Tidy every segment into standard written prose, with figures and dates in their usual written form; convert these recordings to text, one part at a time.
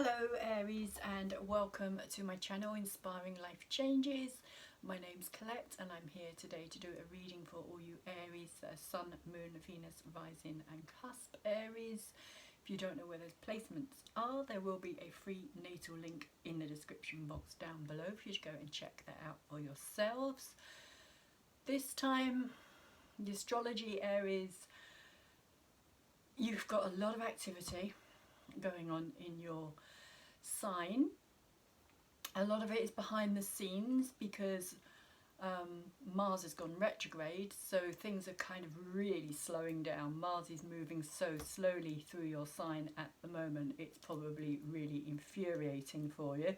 Hello Aries, and welcome to my channel Inspiring Life Changes. My name's Colette and I'm here today to do a reading for all you Aries, Sun, Moon, Venus, Rising and Cusp Aries. If you don't know where those placements are, there will be a free natal link in the description box down below if you should go and check that out for yourselves. This time, the Astrology Aries, you've got a lot of activity going on in your sign. A lot of it is behind the scenes because Mars has gone retrograde, so things are kind of really slowing down. Mars is moving so slowly through your sign at the moment, it's probably really infuriating for you,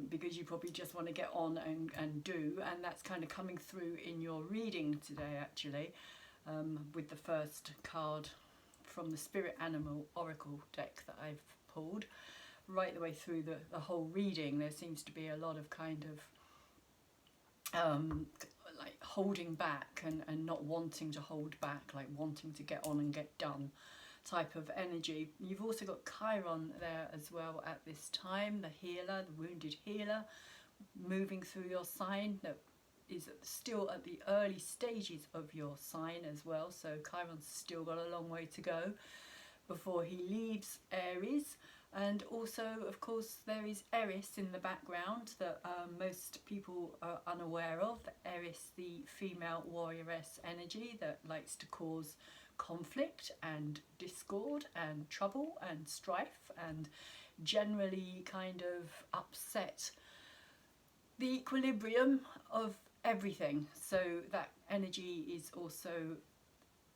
because you probably just want to get on and do, and that's kind of coming through in your reading today actually, with the first card from the Spirit Animal Oracle deck that I've pulled. Right the way through the whole reading there seems to be a lot of kind of like holding back and not wanting to hold back, like wanting to get on and get done type of energy. You've also got Chiron there as well at this time, the healer, the wounded healer, moving through your sign, that is still at the early stages of your sign as well, so Chiron's still got a long way to go before he leaves Aries. And also of course there is Aries in the background that most people are unaware of. Aries, the female warrioress energy that likes to cause conflict and discord and trouble and strife and generally kind of upset the equilibrium of everything. So that energy is also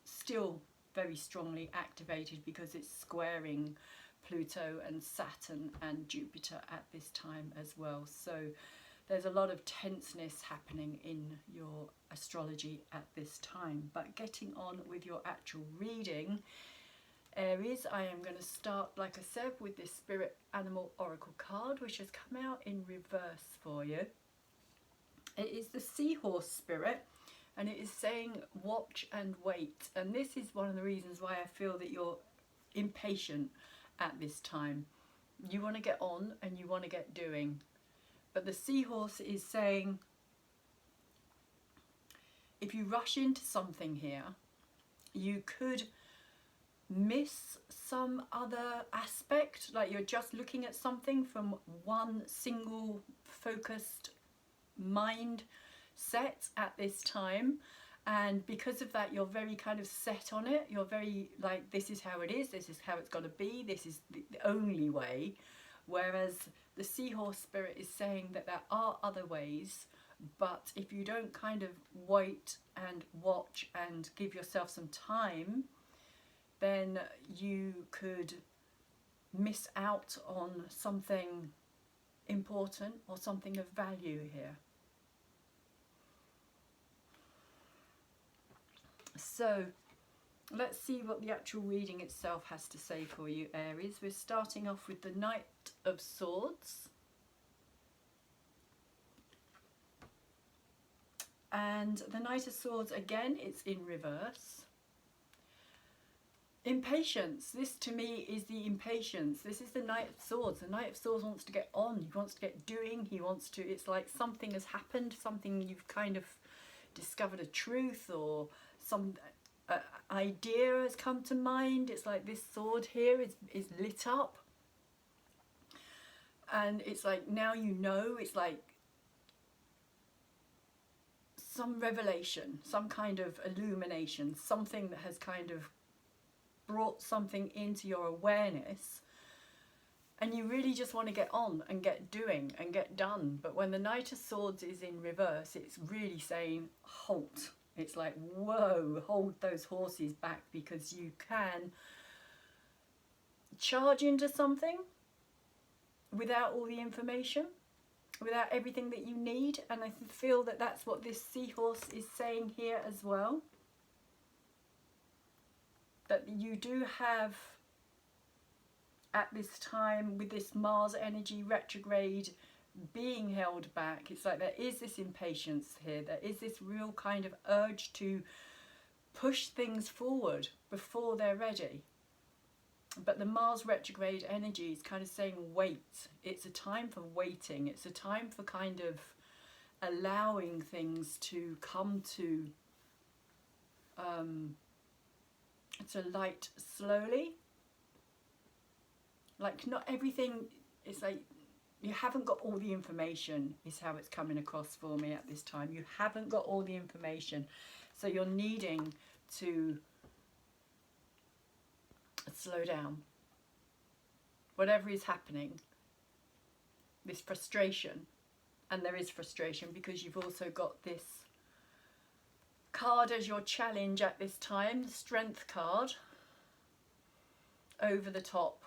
still very strongly activated because it's squaring Pluto and Saturn and Jupiter at this time as well. So there's a lot of tenseness happening in your astrology at this time. But getting on with your actual reading, Aries, I am going to start, like I said, with this Spirit Animal Oracle card, which has come out in reverse for you. It is the Seahorse Spirit, and it is saying watch and wait. And this is one of the reasons why I feel that you're impatient at this time. You want to get on and you want to get doing, but the Seahorse is saying if you rush into something here, you could miss some other aspect, like you're just looking at something from one single focused mind set at this time, and because of that you're very kind of set on it. You're very like, this is how it is, this is how it's got to be, this is the only way. Whereas the Seahorse Spirit is saying that there are other ways, but if you don't kind of wait and watch and give yourself some time, then you could miss out on something important or something of value here. So let's see what the actual reading itself has to say for you, Aries. We're starting off with the Knight of Swords. And the Knight of Swords, again, it's in reverse. Impatience. This to me is the impatience. This is the Knight of Swords. The Knight of Swords wants to get on. He wants to get doing. He wants to, it's like something has happened, something you've kind of discovered a truth, or some idea has come to mind. It's like this sword here is lit up, and it's like now you know. It's like some revelation, some kind of illumination, something that has kind of brought something into your awareness, and you really just want to get on and get doing and get done. But when the Knight of Swords is in reverse, it's really saying halt. It's like, whoa, hold those horses back, because you can charge into something without all the information, without everything that you need. And I feel that that's what this Seahorse is saying here as well. That you do have, at this time, with this Mars energy retrograde being held back, it's like there is this impatience here. There is this real kind of urge to push things forward before they're ready. But the Mars retrograde energy is kind of saying wait. It's a time for waiting. It's a time for kind of allowing things to come to light slowly. Like not everything, it's like you haven't got all the information is how it's coming across for me at this time. You haven't got all the information. So you're needing to slow down. Whatever is happening, this frustration, and there is frustration because you've also got this card as your challenge at this time, the Strength card, over the top.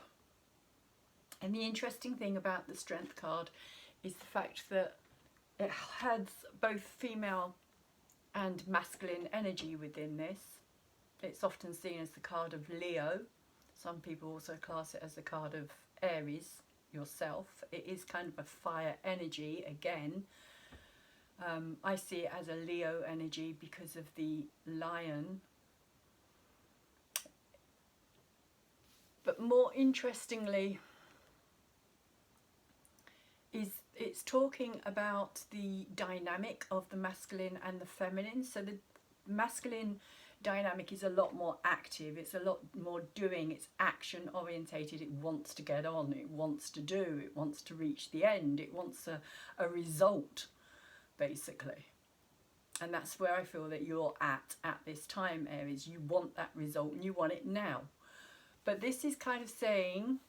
And the interesting thing about the Strength card is the fact that it has both female and masculine energy within this. It's often seen as the card of Leo. Some people also class it as the card of Aries, yourself. It is kind of a fire energy again. I see it as a Leo energy because of the lion. But more interestingly, it's talking about the dynamic of the masculine and the feminine. So the masculine dynamic is a lot more active, it's a lot more doing, it's action orientated, it wants to get on, it wants to do, it wants to reach the end, it wants a result basically. And that's where I feel that you're at this time, Aries. You want that result and you want it now. But this is kind of saying,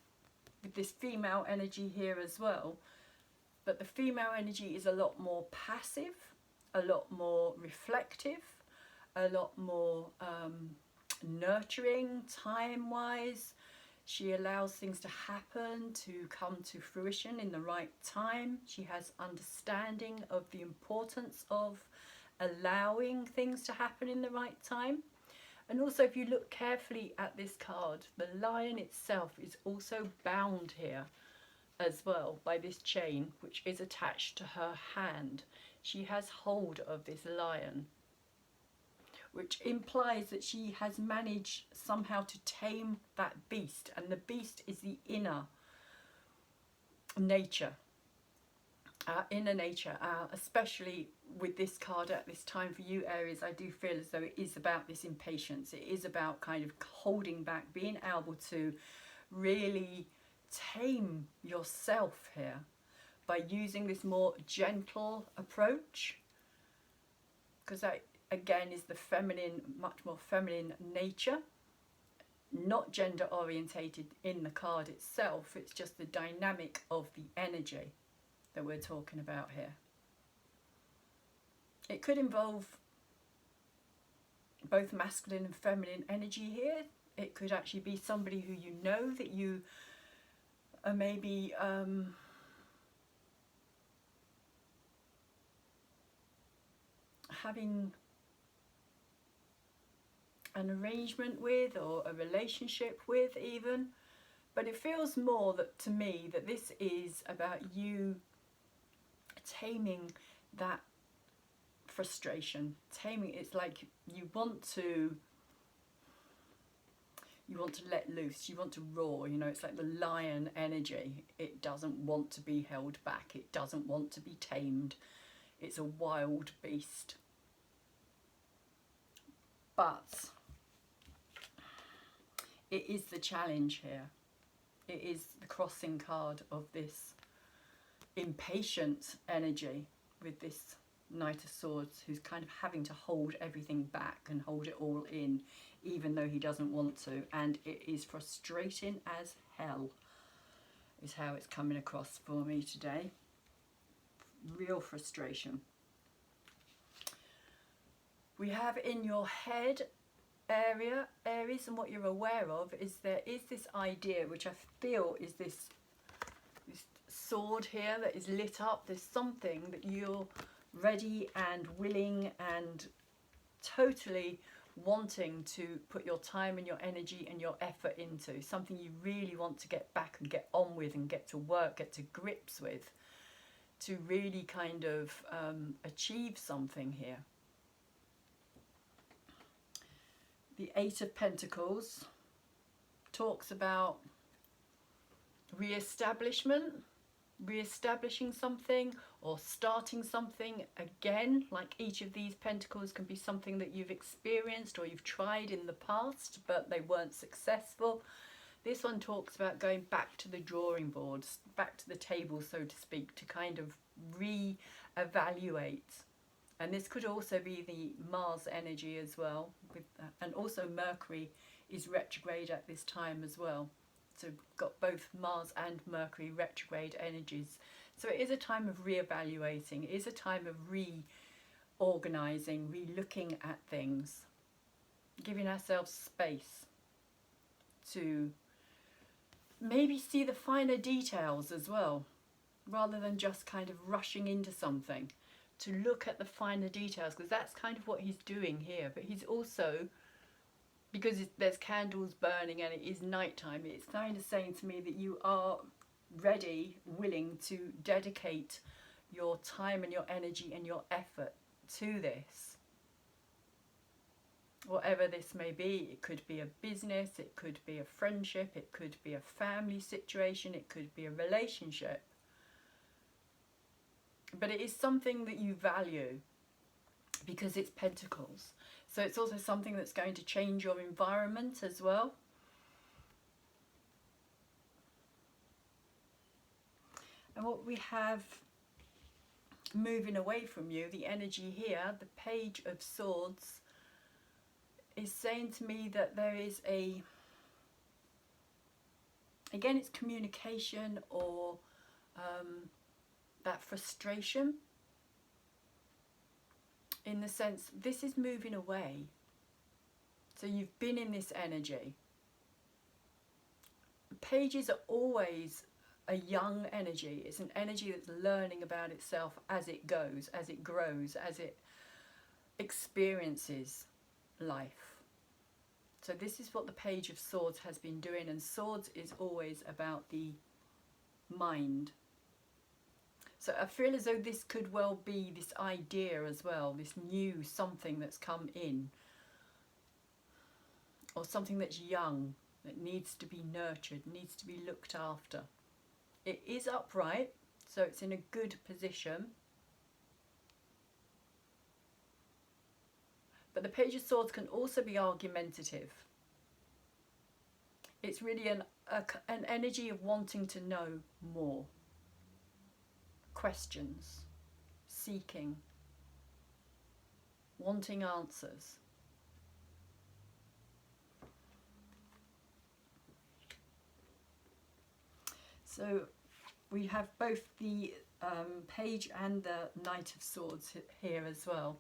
with this female energy here as well, but the female energy is a lot more passive, a lot more reflective, a lot more nurturing time-wise. She allows things to happen, to come to fruition in the right time. She has understanding of the importance of allowing things to happen in the right time. And also, if you look carefully at this card, the lion itself is also bound here as well by this chain, which is attached to her hand. She has hold of this lion, which implies that she has managed somehow to tame that beast. And the beast is the inner nature. Especially with this card at this time for you, Aries, I do feel as though it is about this impatience. It is about kind of holding back, being able to really tame yourself here by using this more gentle approach, because that again is the feminine, much more feminine nature, not gender orientated in the card itself. It's just the dynamic of the energy that we're talking about here. It could involve both masculine and feminine energy here. It could actually be somebody who you know, that you are maybe having an arrangement with, or a relationship with even. But it feels more that to me that this is about you taming that frustration. Taming, it's like you want to let loose, you want to roar, you know. It's like the lion energy. It doesn't want to be held back, it doesn't want to be tamed. It's a wild beast. But it is the challenge here. It is the crossing card of this impatient energy with this Knight of Swords, who's kind of having to hold everything back and hold it all in, even though he doesn't want to. And it is frustrating as hell, is how it's coming across for me today. Real frustration. We have in your head area, Aries, and what you're aware of is there is this idea, which I feel is this sword here that is lit up. There's something that you're ready and willing and totally wanting to put your time and your energy and your effort into. Something you really want to get back and get on with and get to work, get to grips with, to really kind of achieve something here. The Eight of Pentacles talks about re-establishing something, or starting something again. Like each of these pentacles can be something that you've experienced or you've tried in the past but they weren't successful. This one talks about going back to the drawing boards, back to the table, so to speak, to kind of re-evaluate. And this could also be the Mars energy as well, and also Mercury is retrograde at this time as well. So we've got both Mars and Mercury retrograde energies. So it is a time of re-evaluating. It is a time of reorganizing, re-looking at things, giving ourselves space to maybe see the finer details as well, rather than just kind of rushing into something, to look at the finer details, because that's kind of what he's doing here. But he's also, because there's candles burning and it is nighttime, it's kind of saying to me that you are ready, willing to dedicate your time and your energy and your effort to this. Whatever this may be, it could be a business, it could be a friendship, it could be a family situation, it could be a relationship. But it is something that you value because it's pentacles. So it's also something that's going to change your environment as well. And what we have moving away from you, the energy here, the Page of Swords, is saying to me that there is a, again, it's communication or that frustration, in the sense this is moving away. So you've been in this energy. Pages are always a young energy. It's an energy that's learning about itself as it goes, as it grows, as it experiences life. So this is what the Page of Swords has been doing, and Swords is always about the mind. So I feel as though this could well be this idea as well, this new something that's come in, or something that's young, that needs to be nurtured, needs to be looked after. It is upright, so it's in a good position. But the Page of Swords can also be argumentative. It's really an energy of wanting to know more. Questions, seeking, wanting answers. So we have both the Page and the Knight of Swords here as well.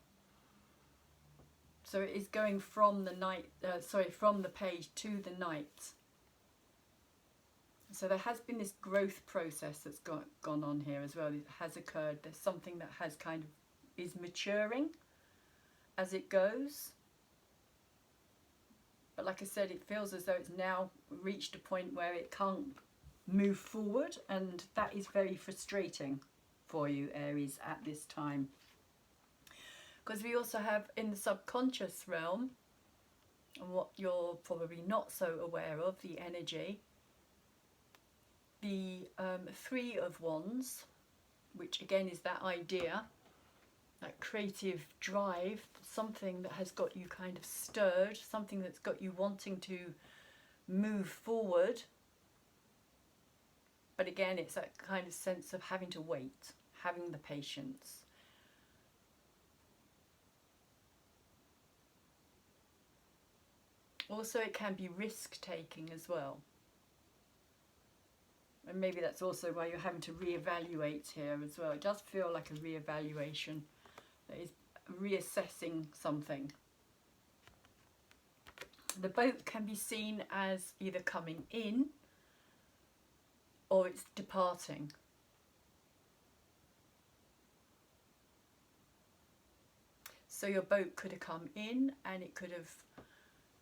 So it is going from the from the Page to the Knight. So there has been this growth process that's gone on here as well. It has occurred. There's something that has kind of is maturing as it goes. But like I said, it feels as though it's now reached a point where it can't move forward, and that is very frustrating for you, Aries, at this time. Because we also have in the subconscious realm, and what you're probably not so aware of, the energy, the Three of Wands, which again is that idea, that creative drive, something that has got you kind of stirred, something that's got you wanting to move forward. But again, it's that kind of sense of having to wait, having the patience. Also, it can be risk-taking as well. And maybe that's also why you're having to reevaluate here as well. It does feel like a reevaluation. That is reassessing something. The boat can be seen as either coming in or it's departing. So your boat could have come in and it could have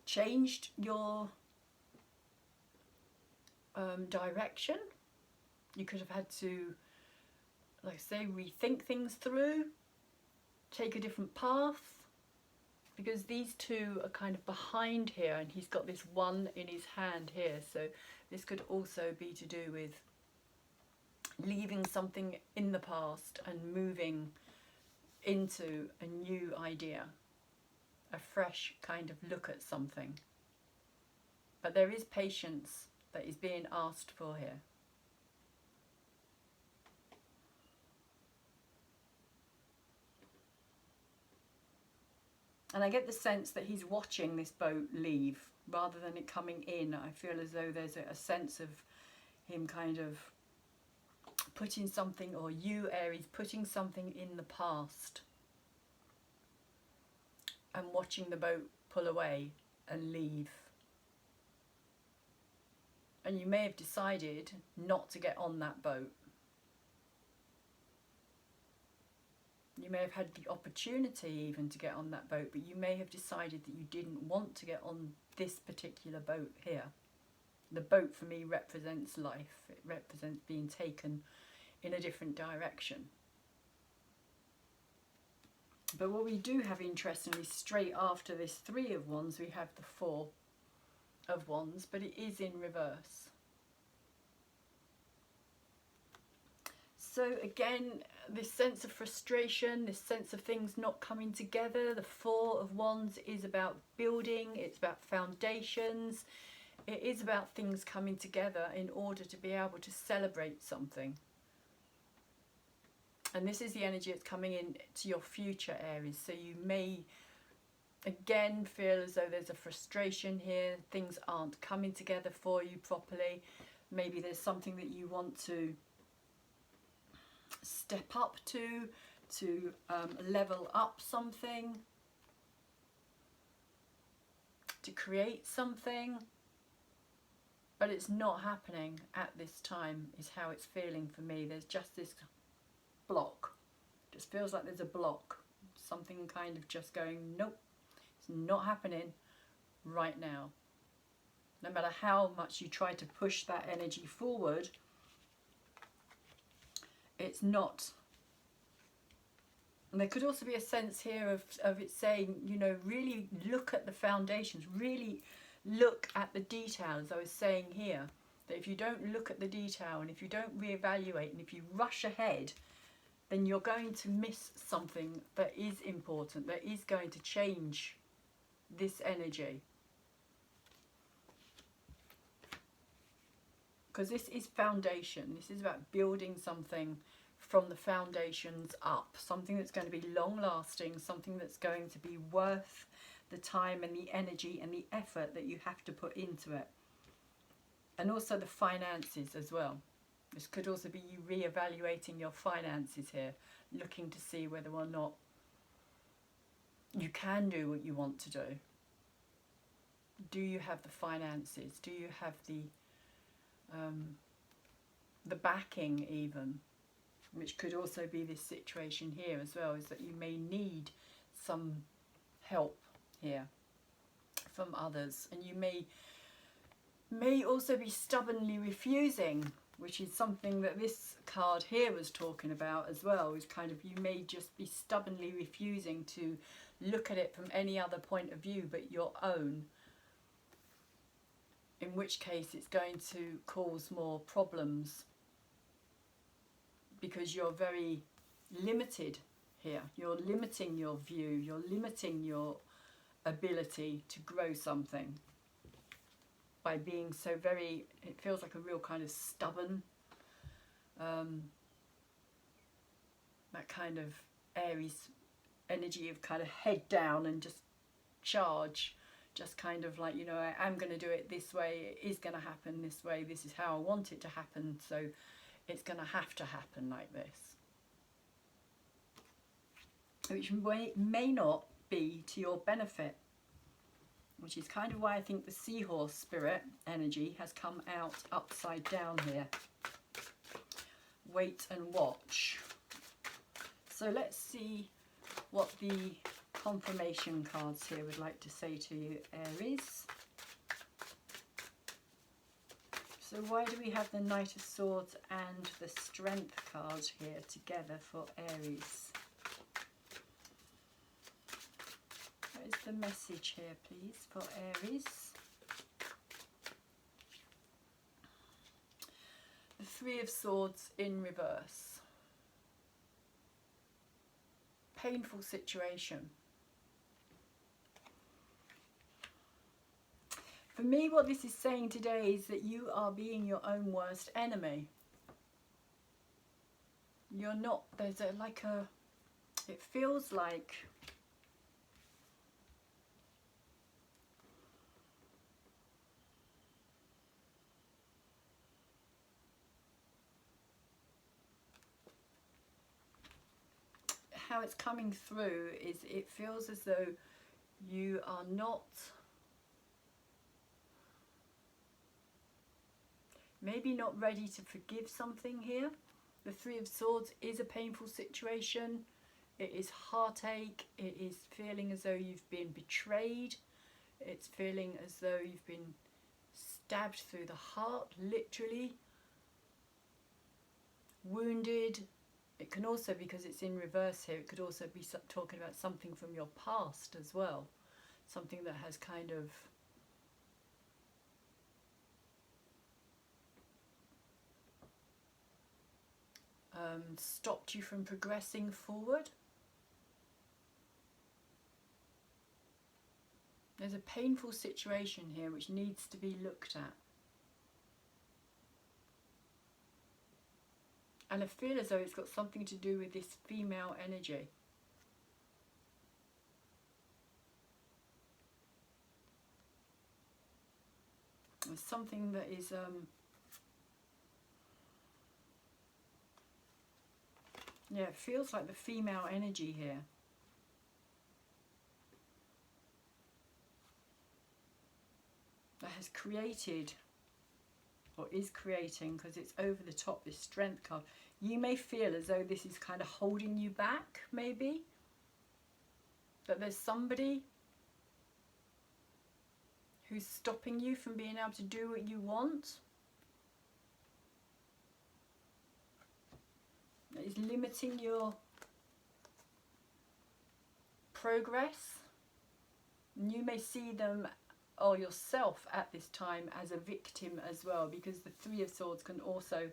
changed your direction. You could have had to, like I say, rethink things through, take a different path, because these two are kind of behind here, and he's got this one in his hand here. So this could also be to do with leaving something in the past and moving into a new idea, a fresh kind of look at something. But there is patience that is being asked for here. And I get the sense that he's watching this boat leave rather than it coming in. I feel as though there's a sense of him kind of putting something, or you, Aries, putting something in the past and watching the boat pull away and leave. And you may have decided not to get on that boat. You may have had the opportunity even to get on that boat, but you may have decided that you didn't want to get on this particular boat here. The boat for me represents life. It represents being taken in a different direction. But what we do have, interestingly, straight after this Three of Wands, we have the Four of Wands, but it is in reverse. So again, this sense of frustration, this sense of things not coming together. The Four of Wands is about building, it's about foundations, it is about things coming together in order to be able to celebrate something. And this is the energy that's coming in to your future, Aries. So you may again feel as though there's a frustration here, things aren't coming together for you properly. Maybe there's something that you want to step up to level up something, to create something, but it's not happening at this time, is how it's feeling for me. There's just this block. It just feels like there's a block, something kind of just going, nope, it's not happening right now. No matter how much you try to push that energy forward, it's not. And there could also be a sense here of it saying, you know, really look at the foundations, really look at the detail, as I was saying here, that if you don't look at the detail and if you don't reevaluate and if you rush ahead, then you're going to miss something that is important, that is going to change this energy. Because this is foundation. This is about building something from the foundations up. Something that's going to be long lasting, something that's going to be worth the time and the energy and the effort that you have to put into it. And also the finances as well. This could also be you re-evaluating your finances here, looking to see whether or not you can do what you want to do. Do you have the finances? Do you have the backing even? Which could also be this situation here as well, is that you may need some help here from others, and you may also be stubbornly refusing, which is something that this card here was talking about as well. Is kind of, you may just be stubbornly refusing to look at it from any other point of view but your own, in which case it's going to cause more problems because you're very limited here. You're limiting your view, you're limiting your ability to grow something by being so very, it feels like a real kind of stubborn, that kind of Aries energy of kind of head down and just charge, just kind of like, you know, I'm going to do it this way, it is going to happen this way, this is how I want it to happen, so it's going to have to happen like this. Which may not be to your benefit, which is kind of why I think the seahorse spirit energy has come out upside down here. Wait and watch. So let's see what the confirmation cards here would like to say to you, Aries. So why do we have the Knight of Swords and the Strength card here together for Aries? What is the message here, please, for Aries? The Three of Swords in reverse. Painful situation. For me, what this is saying today is that you are being your own worst enemy. You're not, there's a, like a, it feels like how it's coming through is it feels as though you are not, maybe not ready to forgive something here. The Three of Swords is a painful situation. It is heartache. It is feeling as though you've been betrayed. It's feeling as though you've been stabbed through the heart, literally. Wounded. It can also, because it's in reverse here, it could also be talking about something from your past as well. Something that has kind of stopped you from progressing forward. There's a painful situation here which needs to be looked at. And I feel as though it's got something to do with this female energy. There's something that is yeah, it feels like the female energy here. That has created, or is creating, because it's over the top, this Strength card. You may feel as though this is kind of holding you back, maybe. That there's somebody who's stopping you from being able to do what you want. That is limiting your progress. And you may see them, or yourself at this time, as a victim as well, because the Three of Swords can also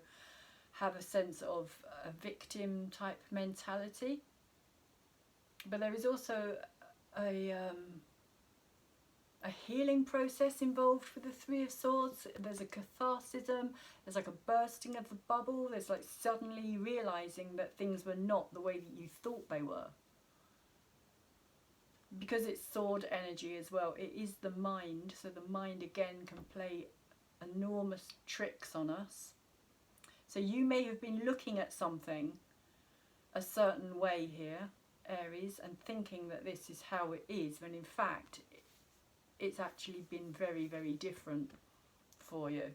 have a sense of a victim type mentality. But there is also a healing process involved with the Three of Swords. There's a catharsism, there's like a bursting of the bubble, there's like suddenly realising that things were not the way that you thought they were. Because it's sword energy as well, it is the mind, so the mind again can play enormous tricks on us. So you may have been looking at something a certain way here, Aries, and thinking that this is how it is, when in fact it's actually been very, very different for you.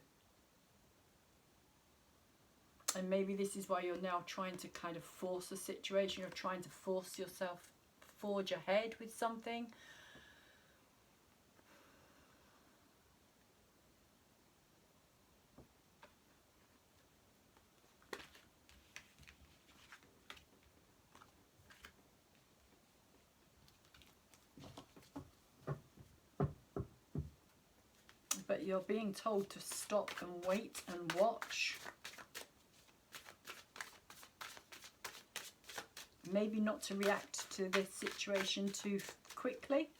And maybe this is why you're now trying to kind of force a situation, you're trying to force yourself, forge ahead with something. But you're being told to stop and wait and watch. Maybe not to react to this situation too quickly.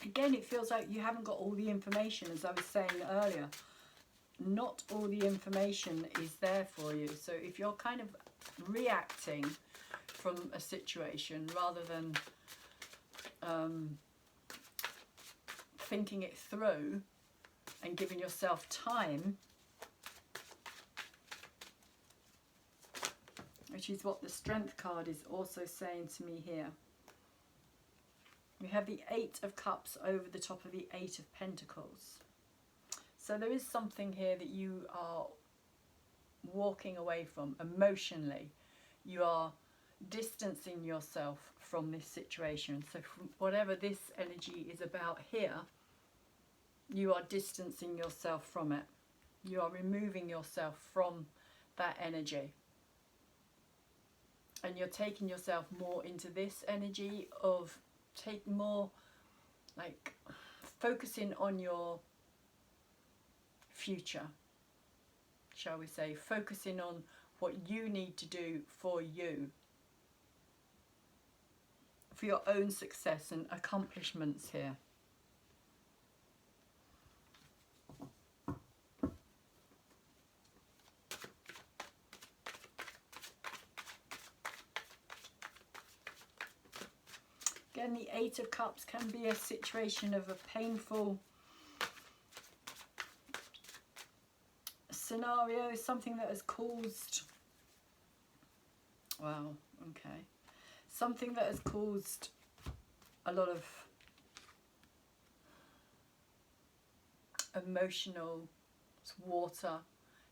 Again, it feels like you haven't got all the information, as I was saying earlier. Not all the information is there for you. So if you're kind of reacting from a situation rather than thinking it through and giving yourself time, which is what the Strength card is also saying to me here. We have the Eight of Cups over the top of the Eight of Pentacles. So there is something here that you are walking away from emotionally. You are distancing yourself from this situation. So from whatever this energy is about here, you are distancing yourself from it. You are removing yourself from that energy. And you're taking yourself more into this energy of more like focusing on your future, shall we say, focusing on what you need to do for you, for your own success and accomplishments here. Again, the Eight of Cups can be a situation of a painful scenario, something that has caused, wow, okay, something that has caused a lot of emotional water.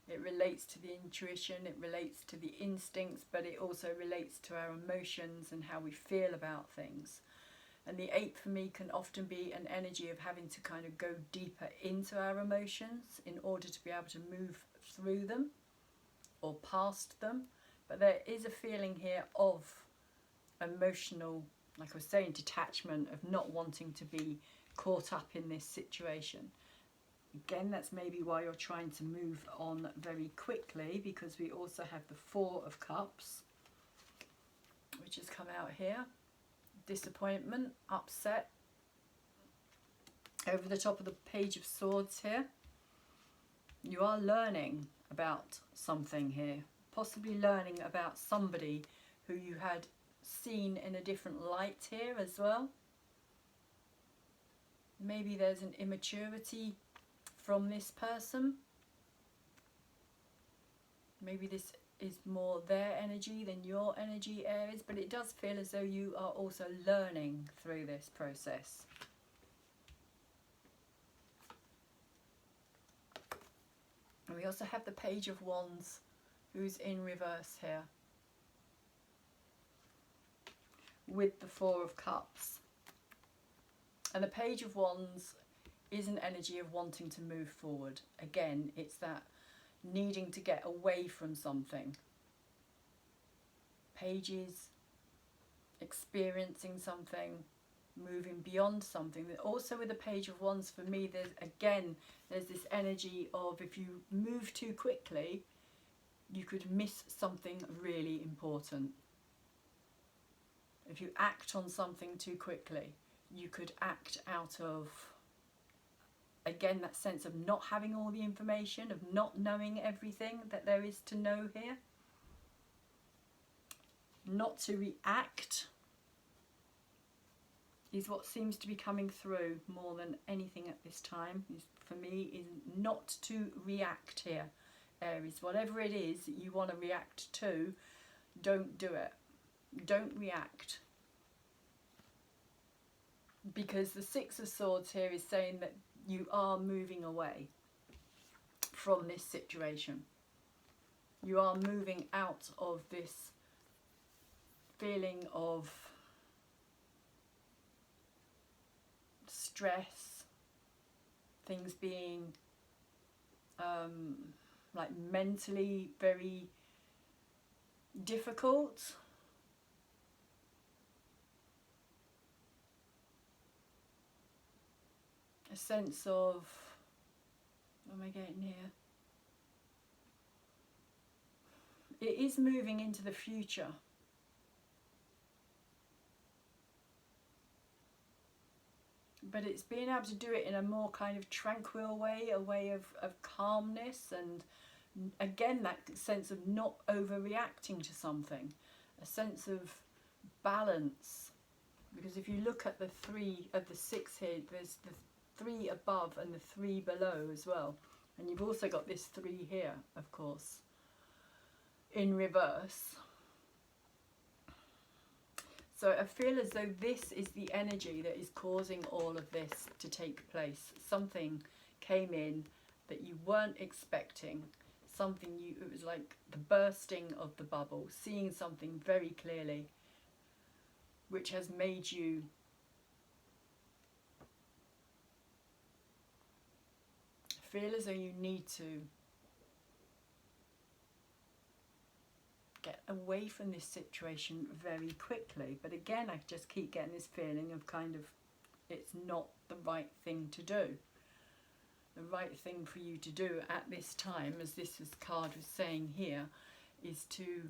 It relates to the intuition, it relates to the instincts, but it also relates to our emotions and how we feel about things. And the 8 for me can often be an energy of having to kind of go deeper into our emotions in order to be able to move through them or past them. But there is a feeling here of emotional, like I was saying, detachment, of not wanting to be caught up in this situation. Again, that's maybe why you're trying to move on very quickly, because we also have the 4 of Cups, which has come out here. Disappointment, upset. Over the top of the Page of Swords here. You are learning about something here. Possibly learning about somebody who you had seen in a different light here as well. Maybe there's an immaturity from this person. Maybe this is more their energy than your energy, Aries, but it does feel as though you are also learning through this process. And we also have the Page of Wands, who's in reverse here, with the 4 of Cups. And the Page of Wands is an energy of wanting to move forward. Again, it's that needing to get away from something. Pages, experiencing something, moving beyond something. Also with the Page of Wands, for me, there's this energy of, if you move too quickly, you could miss something really important. If you act on something too quickly, you could act out of, again, that sense of not having all the information, of not knowing everything that there is to know here. Not to react is what seems to be coming through more than anything at this time. For me, is not to react here, Aries. Whatever it is that you want to react to, don't do it. Don't react. Because the 6 of Swords here is saying that you are moving away from this situation. You are moving out of this feeling of stress, things being like mentally very difficult. A sense of, what am I getting here? It is moving into the future. But it's being able to do it in a more kind of tranquil way, a way of calmness, and again that sense of not overreacting to something, a sense of balance. Because if you look at the 3 of the 6 here, there's the 3 above and the 3 below as well, and you've also got this 3 here, of course, in reverse. So I feel as though this is the energy that is causing all of this to take place. Something came in that you weren't expecting. It was like the bursting of the bubble, seeing something very clearly, which has made you feel as though you need to get away from this situation very quickly. But again, I just keep getting this feeling of kind of, it's not the right thing to do. The right thing for you to do at this time, as this card was saying here, is to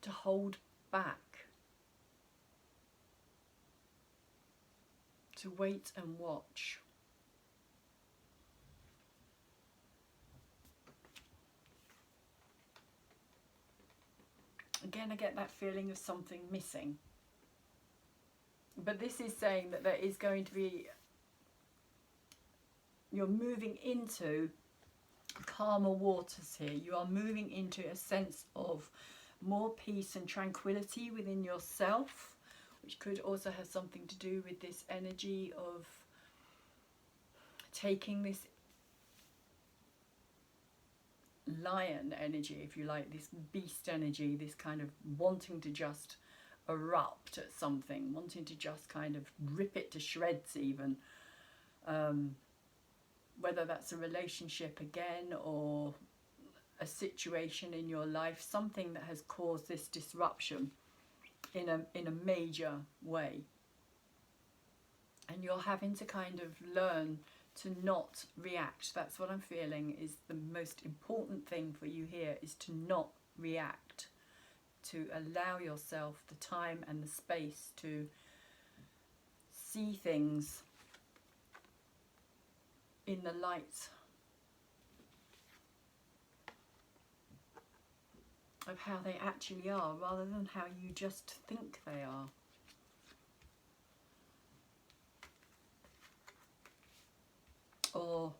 hold back, to wait and watch. Again, I get that feeling of something missing. But this is saying that there is going to be, you're moving into calmer waters here. You are moving into a sense of more peace and tranquility within yourself, which could also have something to do with this energy of taking this lion energy, if you like, this beast energy, this kind of wanting to just erupt at something, wanting to just kind of rip it to shreds even, whether that's a relationship again or a situation in your life, something that has caused this disruption in a major way, and you're having to kind of learn to not react. That's what I'm feeling is the most important thing for you here, is to not react, to allow yourself the time and the space to see things in the light of how they actually are, rather than how you just think they are. Or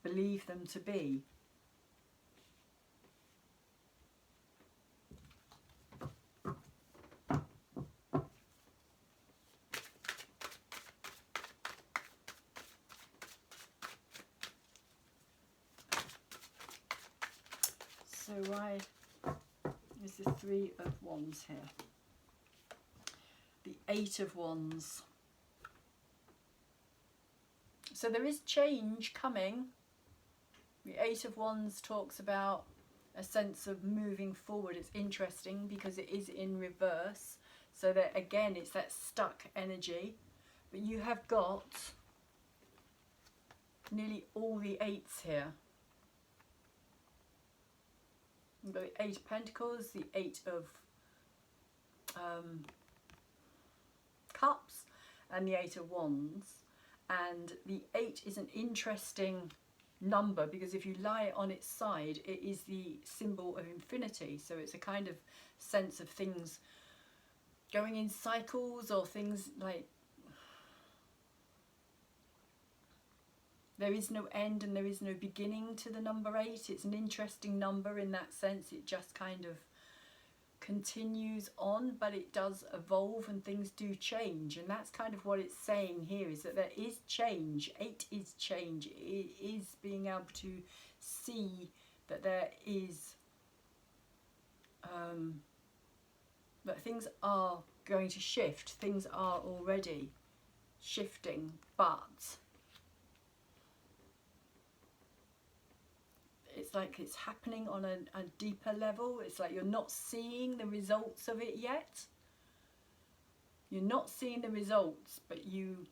believe them to be. So why is the Three of Wands here? The Eight of Wands. So there is change coming. The Eight of Wands talks about a sense of moving forward. It's interesting because it is in reverse. So that again, it's that stuck energy. But you have got nearly all the eights here. You've got the Eight of Pentacles, the Eight of Cups, and the Eight of Wands. And the 8 is an interesting number because if you lie it on its side, it is the symbol of infinity. So it's a kind of sense of things going in cycles, or things like there is no end and there is no beginning to the number 8. It's an interesting number in that sense. It just kind of continues on, but it does evolve and things do change, and that's kind of what it's saying here, is that there is change. 8 is change. It is being able to see that there is that things are going to shift, things are already shifting, but it's like it's happening on a deeper level. It's like you're not seeing the results of it yet. You're not seeing the results, but you...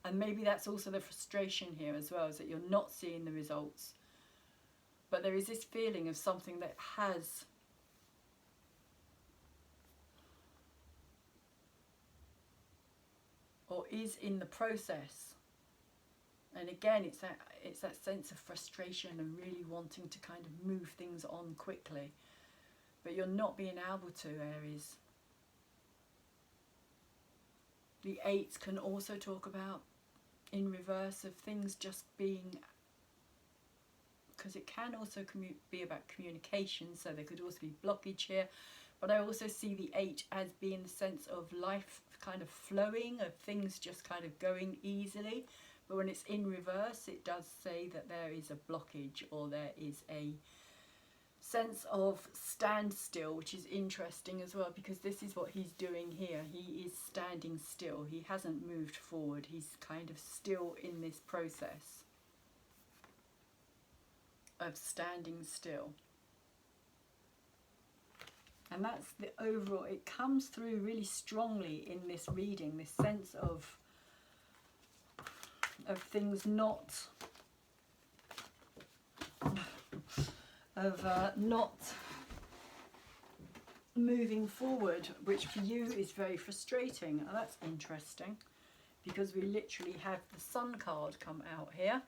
And maybe that's also the frustration here as well, is that you're not seeing the results. But there is this feeling of something that has... or is in the process. And again, it's that sense of frustration and really wanting to kind of move things on quickly. But you're not being able to, Aries. The 8s can also talk about, in reverse, of things just being... because it can also be about communication, so there could also be blockage here. But I also see the 8 as being the sense of life kind of flowing, of things just kind of going easily. But when it's in reverse, it does say that there is a blockage, or there is a sense of standstill, which is interesting as well, because this is what he's doing here. He is standing still. He hasn't moved forward. He's kind of still in this process of standing still. And that's the overall, it comes through really strongly in this reading, this sense of things not, not moving forward, which for you is very frustrating. And that's interesting, because we literally have the Sun card come out here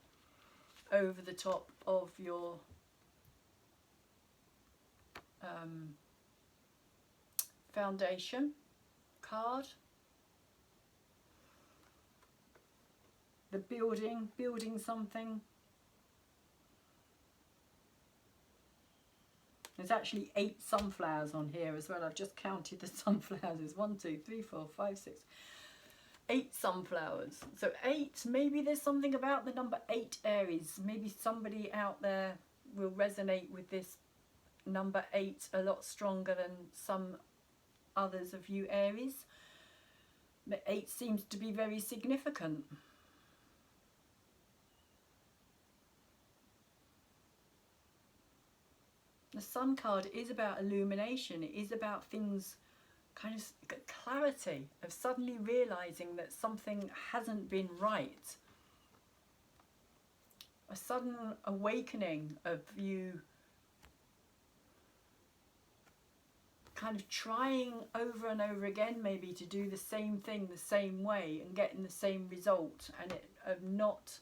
over the top of your foundation card. The building something. There's actually 8 sunflowers on here as well. I've just counted the sunflowers. There's 1, 2, 3, 4, 5, 6, 8 sunflowers. So 8, maybe there's something about the number 8, Aries. Maybe somebody out there will resonate with this number 8 a lot stronger than some others of you, Aries. The 8 seems to be very significant. The Sun card is about illumination. It is about things, kind of clarity, of suddenly realizing that something hasn't been right. A sudden awakening of you kind of trying over and over again maybe to do the same thing the same way and getting the same result, and it of not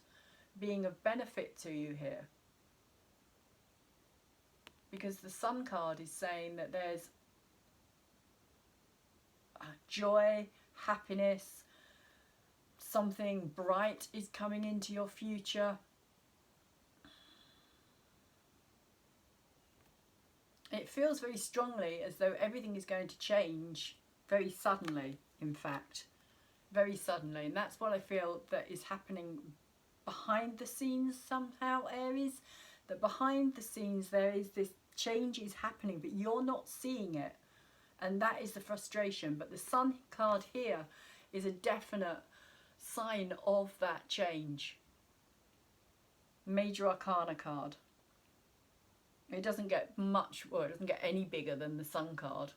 being of benefit to you here. Because the Sun card is saying that there's joy, happiness, something bright is coming into your future. It feels very strongly as though everything is going to change very suddenly, in fact. Very suddenly. And that's what I feel that is happening behind the scenes somehow, Aries. That behind the scenes there is this change is happening, but you're not seeing it. And that is the frustration. But the Sun card here is a definite sign of that change. Major Arcana card. It doesn't get much, well, it doesn't get any bigger than the Sun card.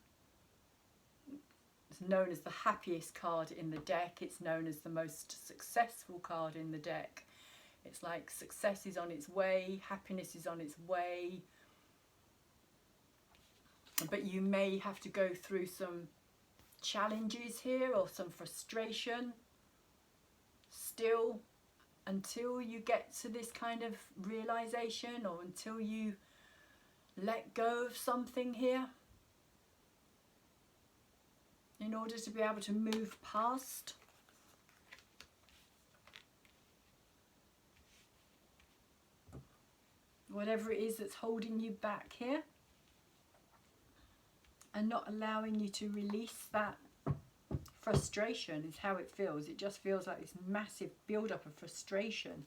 It's known as the happiest card in the deck. It's known as the most successful card in the deck. It's like success is on its way, happiness is on its way. But you may have to go through some challenges here or some frustration still until you get to this kind of realization, or until you let go of something here in order to be able to move past. Whatever it is that's holding you back here and not allowing you to release that frustration is how it feels. It just feels like this massive build-up of frustration.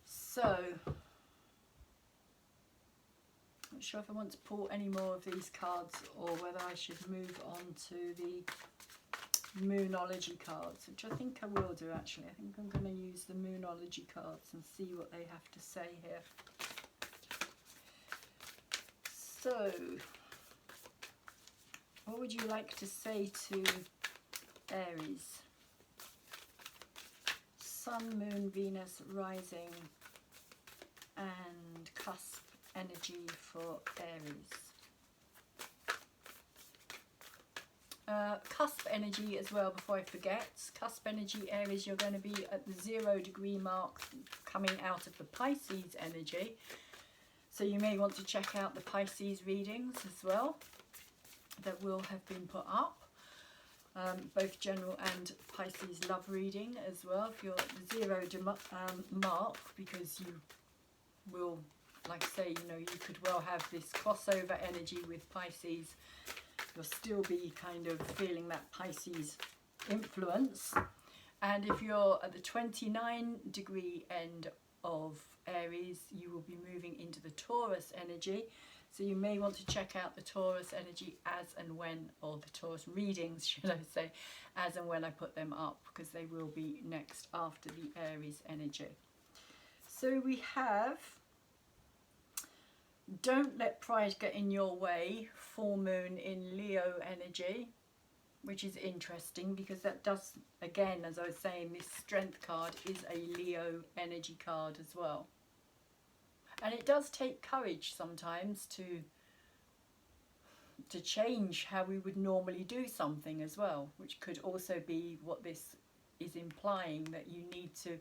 So, not sure if I want to pull any more of these cards or whether I should move on to the Moonology cards, which I think I will do actually. I think I'm going to use the Moonology cards and see what they have to say here. So, what would you like to say to Aries? Sun, Moon, Venus, Rising and cusp energy for Aries. Cusp energy as well, before I forget. Cusp energy, Aries, you're going to be at the 0 degree mark coming out of the Pisces energy. So you may want to check out the Pisces readings as well that will have been put up. Both general and Pisces love reading as well, if you're at the 0 mark, because you will, like I say, you know, you could well have this crossover energy with Pisces. You'll still be kind of feeling that Pisces influence. And if you're at the 29-degree end of Aries, you will be moving into the Taurus energy. So you may want to check out the Taurus energy as and when, or the Taurus readings, should I say, as and when I put them up, because they will be next after the Aries energy. So we have Don't Let Pride Get in Your Way, full moon in Leo energy, which is interesting because that does, again, as I was saying, this strength card is a Leo energy card as well. And it does take courage sometimes to change how we would normally do something as well, which could also be what this is implying, that you need to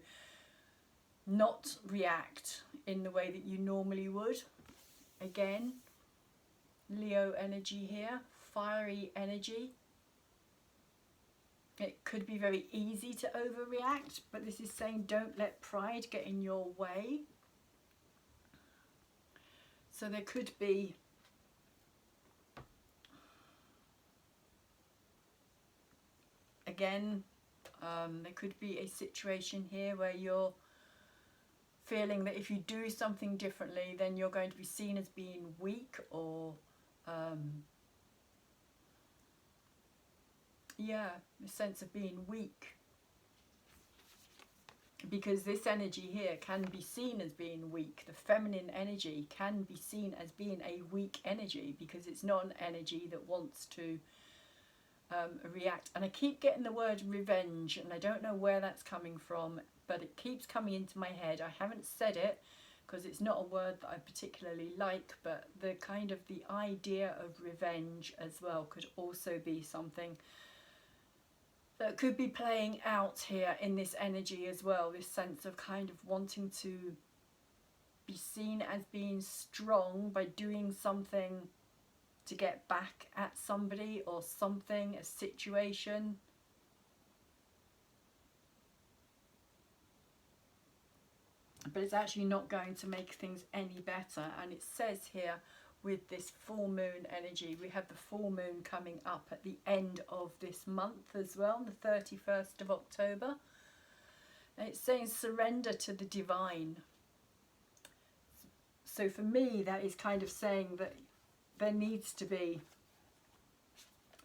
not react in the way that you normally would. Again, Leo energy here, fiery energy. It could be very easy to overreact, but this is saying don't let pride get in your way. So there could be again, there could be a situation here where you're feeling that if you do something differently, then you're going to be seen as being weak, or yeah, the sense of being weak, because this energy here can be seen as being weak. The feminine energy can be seen as being a weak energy because it's not an energy that wants to react. And I keep getting the word revenge, and I don't know where that's coming from, but it keeps coming into my head. I haven't said it because it's not a word that I particularly like, but the kind of the idea of revenge as well could also be something that could be playing out here in this energy as well. This sense of kind of wanting to be seen as being strong by doing something to get back at somebody or something, a situation. But it's actually not going to make things any better. And it says here with this full moon energy, we have the full moon coming up at the end of this month as well, the 31st of October. And it's saying surrender to the divine. So for me, that is kind of saying that there needs to be,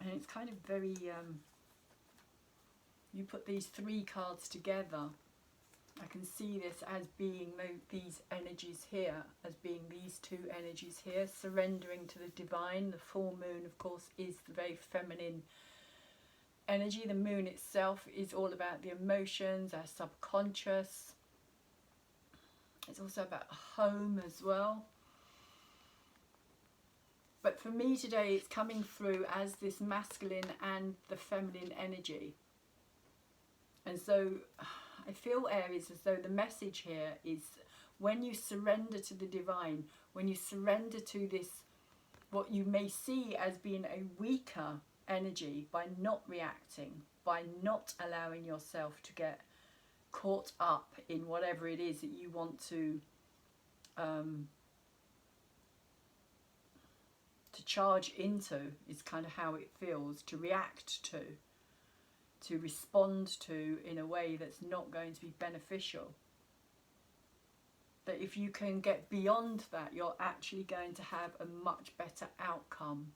and it's kind of very, you put these three cards together, I can see this as being these energies here, as being these two energies here, surrendering to the divine. The full moon, of course, is the very feminine energy. The moon itself is all about the emotions, our subconscious. It's also about home as well. But for me today, it's coming through as this masculine and the feminine energy. And so I feel, Aries, as though the message here is when you surrender to the divine, when you surrender to this, what you may see as being a weaker energy, by not reacting, by not allowing yourself to get caught up in whatever it is that you want to charge into, is kind of how it feels, to react to respond to in a way that's not going to be beneficial. That if you can get beyond that, you're actually going to have a much better outcome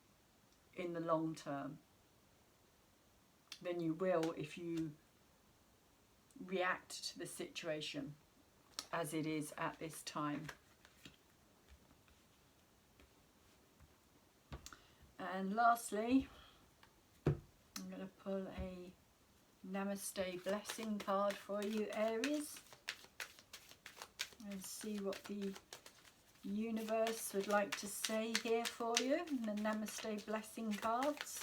in the long term than you will if you react to the situation as it is at this time. And lastly, I'm going to pull a Namaste blessing card for you, Aries, and see what the universe would like to say here for you. The Namaste blessing cards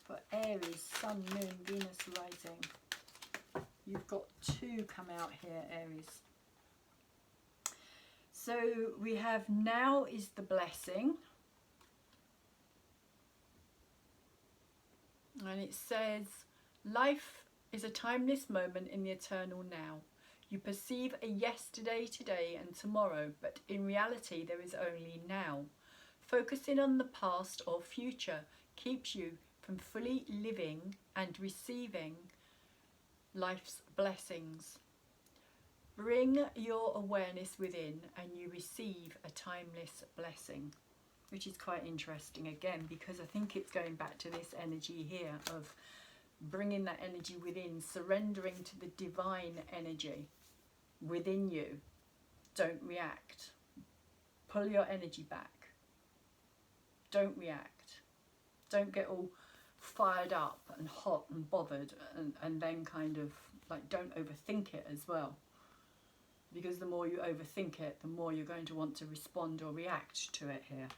for Aries, Sun, Moon, Venus, Rising. You've got two come out here, Aries. So we have now is the blessing. And it says, life is a timeless moment in the eternal now. You perceive a yesterday, today and tomorrow, but in reality there is only now. Focusing on the past or future keeps you from fully living and receiving life's blessings. Bring your awareness within and you receive a timeless blessing, which is quite interesting again, because I think it's going back to this energy here of bringing that energy within, surrendering to the divine energy within you. Don't react. Pull your energy back. Don't react. Don't get all fired up and hot and bothered, and then kind of like, don't overthink it as well, because the more you overthink it, the more you're going to want to respond or react to it here.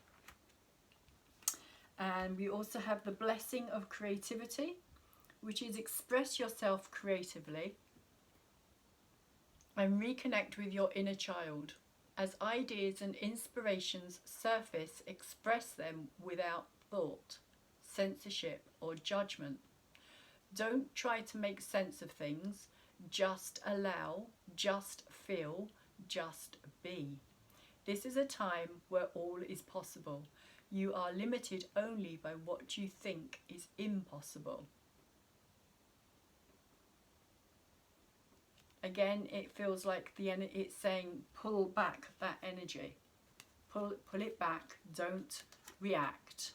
And we also have the blessing of creativity, which is express yourself creatively and reconnect with your inner child. As ideas and inspirations surface, express them without thought, censorship or judgment. Don't try to make sense of things. Just allow, just feel, just be. This is a time where all is possible. You are limited only by what you think is impossible. Again, it feels like it's saying pull back that energy. Pull it back. Don't react.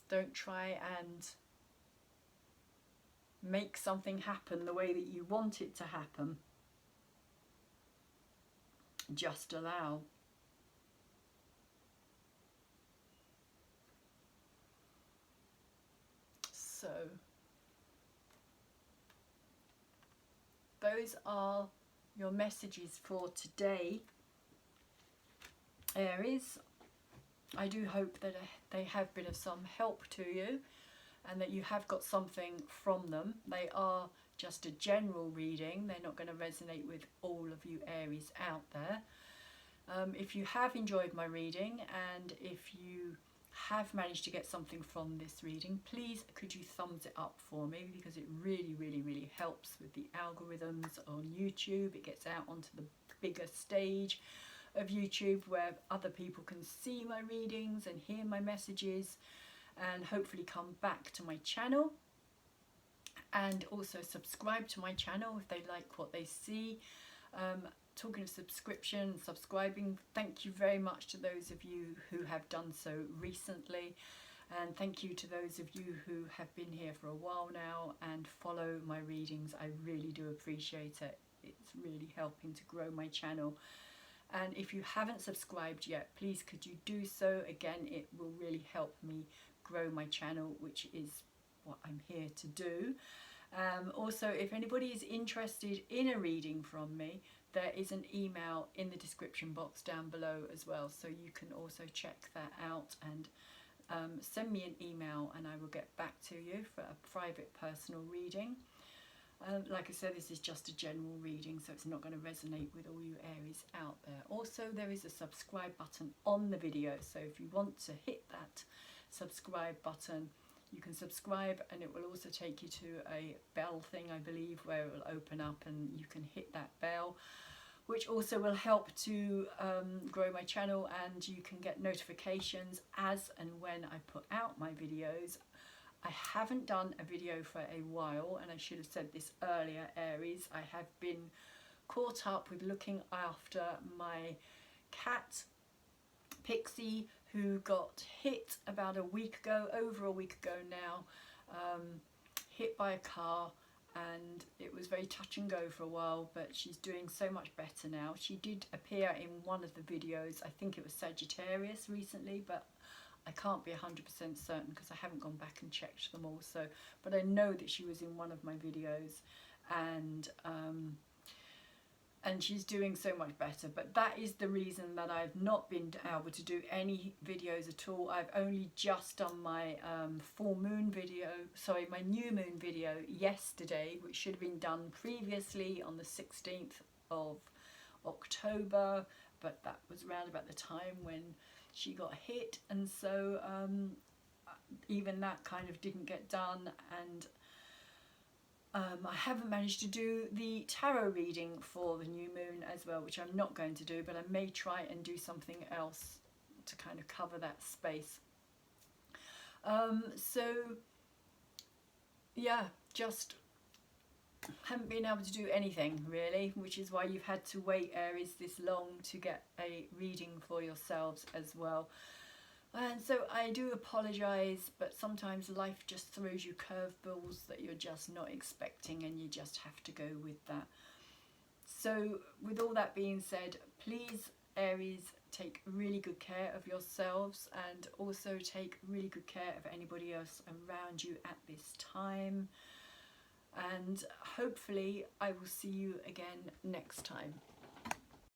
Don't try and make something happen the way that you want it to happen. Just allow. So those are your messages for today, Aries. I do hope that they have been of some help to you and that you have got something from them. They are just a general reading. They're not going to resonate with all of you Aries out there. If you have enjoyed my reading and if you have managed to get something from this reading, please could you thumbs it up for me, because it really helps with the algorithms on YouTube. It gets out onto the bigger stage of YouTube where other people can see my readings and hear my messages and hopefully come back to my channel, and also subscribe to my channel if they like what they see. Talking of subscription, subscribing, thank you very much to those of you who have done so recently, and thank you to those of you who have been here for a while now and follow my readings. I really do appreciate it. It's really helping to grow my channel. And if you haven't subscribed yet, please could you do so. Again, it will really help me grow my channel, which is what I'm here to do. Also, if anybody is interested in a reading from me, there is an email in the description box down below as well, so you can also check that out and send me an email and I will get back to you for a private personal reading. Like I said, this is just a general reading, so it's not going to resonate with all you Aries out there. Also, there is a subscribe button on the video, so if you want to hit that subscribe button, you can subscribe, and it will also take you to a bell thing, I believe, where it will open up and you can hit that bell, which also will help to grow my channel, and you can get notifications as and when I put out my videos. I haven't done a video for a while, and I should have said this earlier, Aries. I have been caught up with looking after my cat, Pixie, who got hit about a week ago, over a week ago now, hit by a car, and it was very touch and go for a while, but she's doing so much better now. She did appear in one of the videos, I think it was Sagittarius recently, but I can't be 100% certain because I haven't gone back and checked them all. So, but I know that she was in one of my videos, and she's doing so much better. But that is the reason that I've not been able to do any videos at all. I've only just done my full moon video, sorry, my new moon video yesterday, which should have been done previously on the 16th of October, but that was around about the time when she got hit, and so even that kind of didn't get done. And I haven't managed to do the tarot reading for the new moon as well, which I'm not going to do, but I may try and do something else to kind of cover that space. So yeah, just haven't been able to do anything really, which is why you've had to wait, Aries, this long to get a reading for yourselves as well. And so I do apologise, but sometimes life just throws you curveballs that you're just not expecting, and you just have to go with that. So with all that being said, please, Aries, take really good care of yourselves, and also take really good care of anybody else around you at this time. And hopefully I will see you again next time.